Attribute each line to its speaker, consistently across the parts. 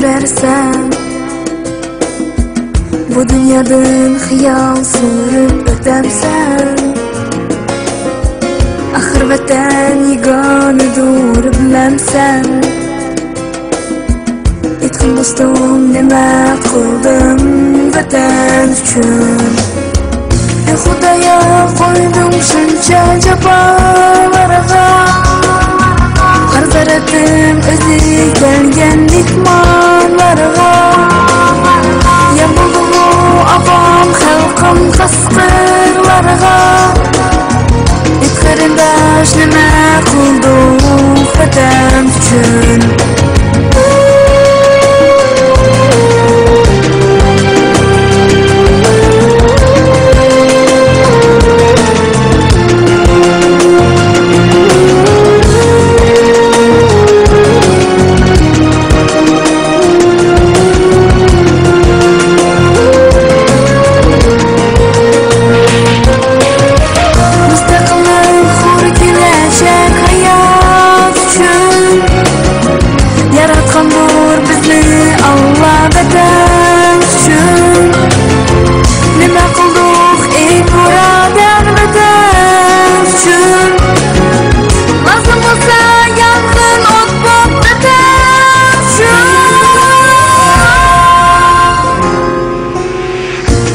Speaker 1: yürersen, bu dünyadan xiyal sürüp ötemsen, axir vatan yegonidur bilemsen. Aytgin dostum, nima qildim vatan uchun? Xudoyo qo'ydim shuncha jafolarga, har zaratim o'zi kelgan mehmonlarga. Ya bo'ldi avom xalqim qasqirlarga, qarindosh nima qildim vatan uchun?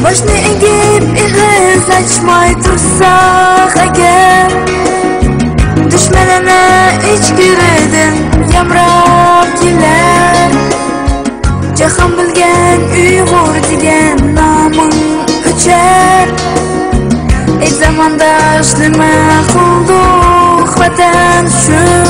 Speaker 1: Boshni egib ig'iz ochmay tursak agar, dushmanana ichkiridan yamrab kelar. Jahon bilgan Uyg'ur degan noming o'char. Ey zamondosh, nima qildik vatan uchun?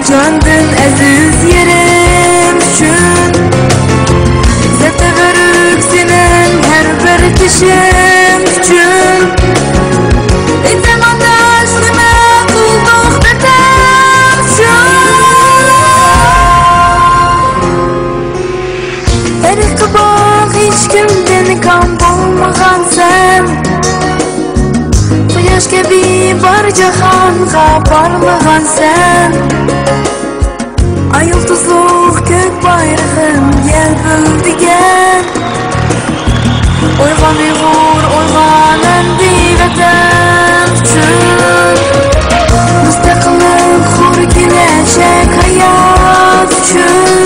Speaker 1: Candan aziz yerim üçün, zata börük senin her bir kişim üçün. Ey zamandaş, nima qildik vatan üçün? Tariqi bor hech kimdan kam bo'lmagansan, quyosh kabi bor jahonga bormagansan. Ay yıldızlık gök bayrağım gel bildigen, Oygan Uygur, oygan endi vatan üçün. Müstakillik, hur gelecek hayat üçün.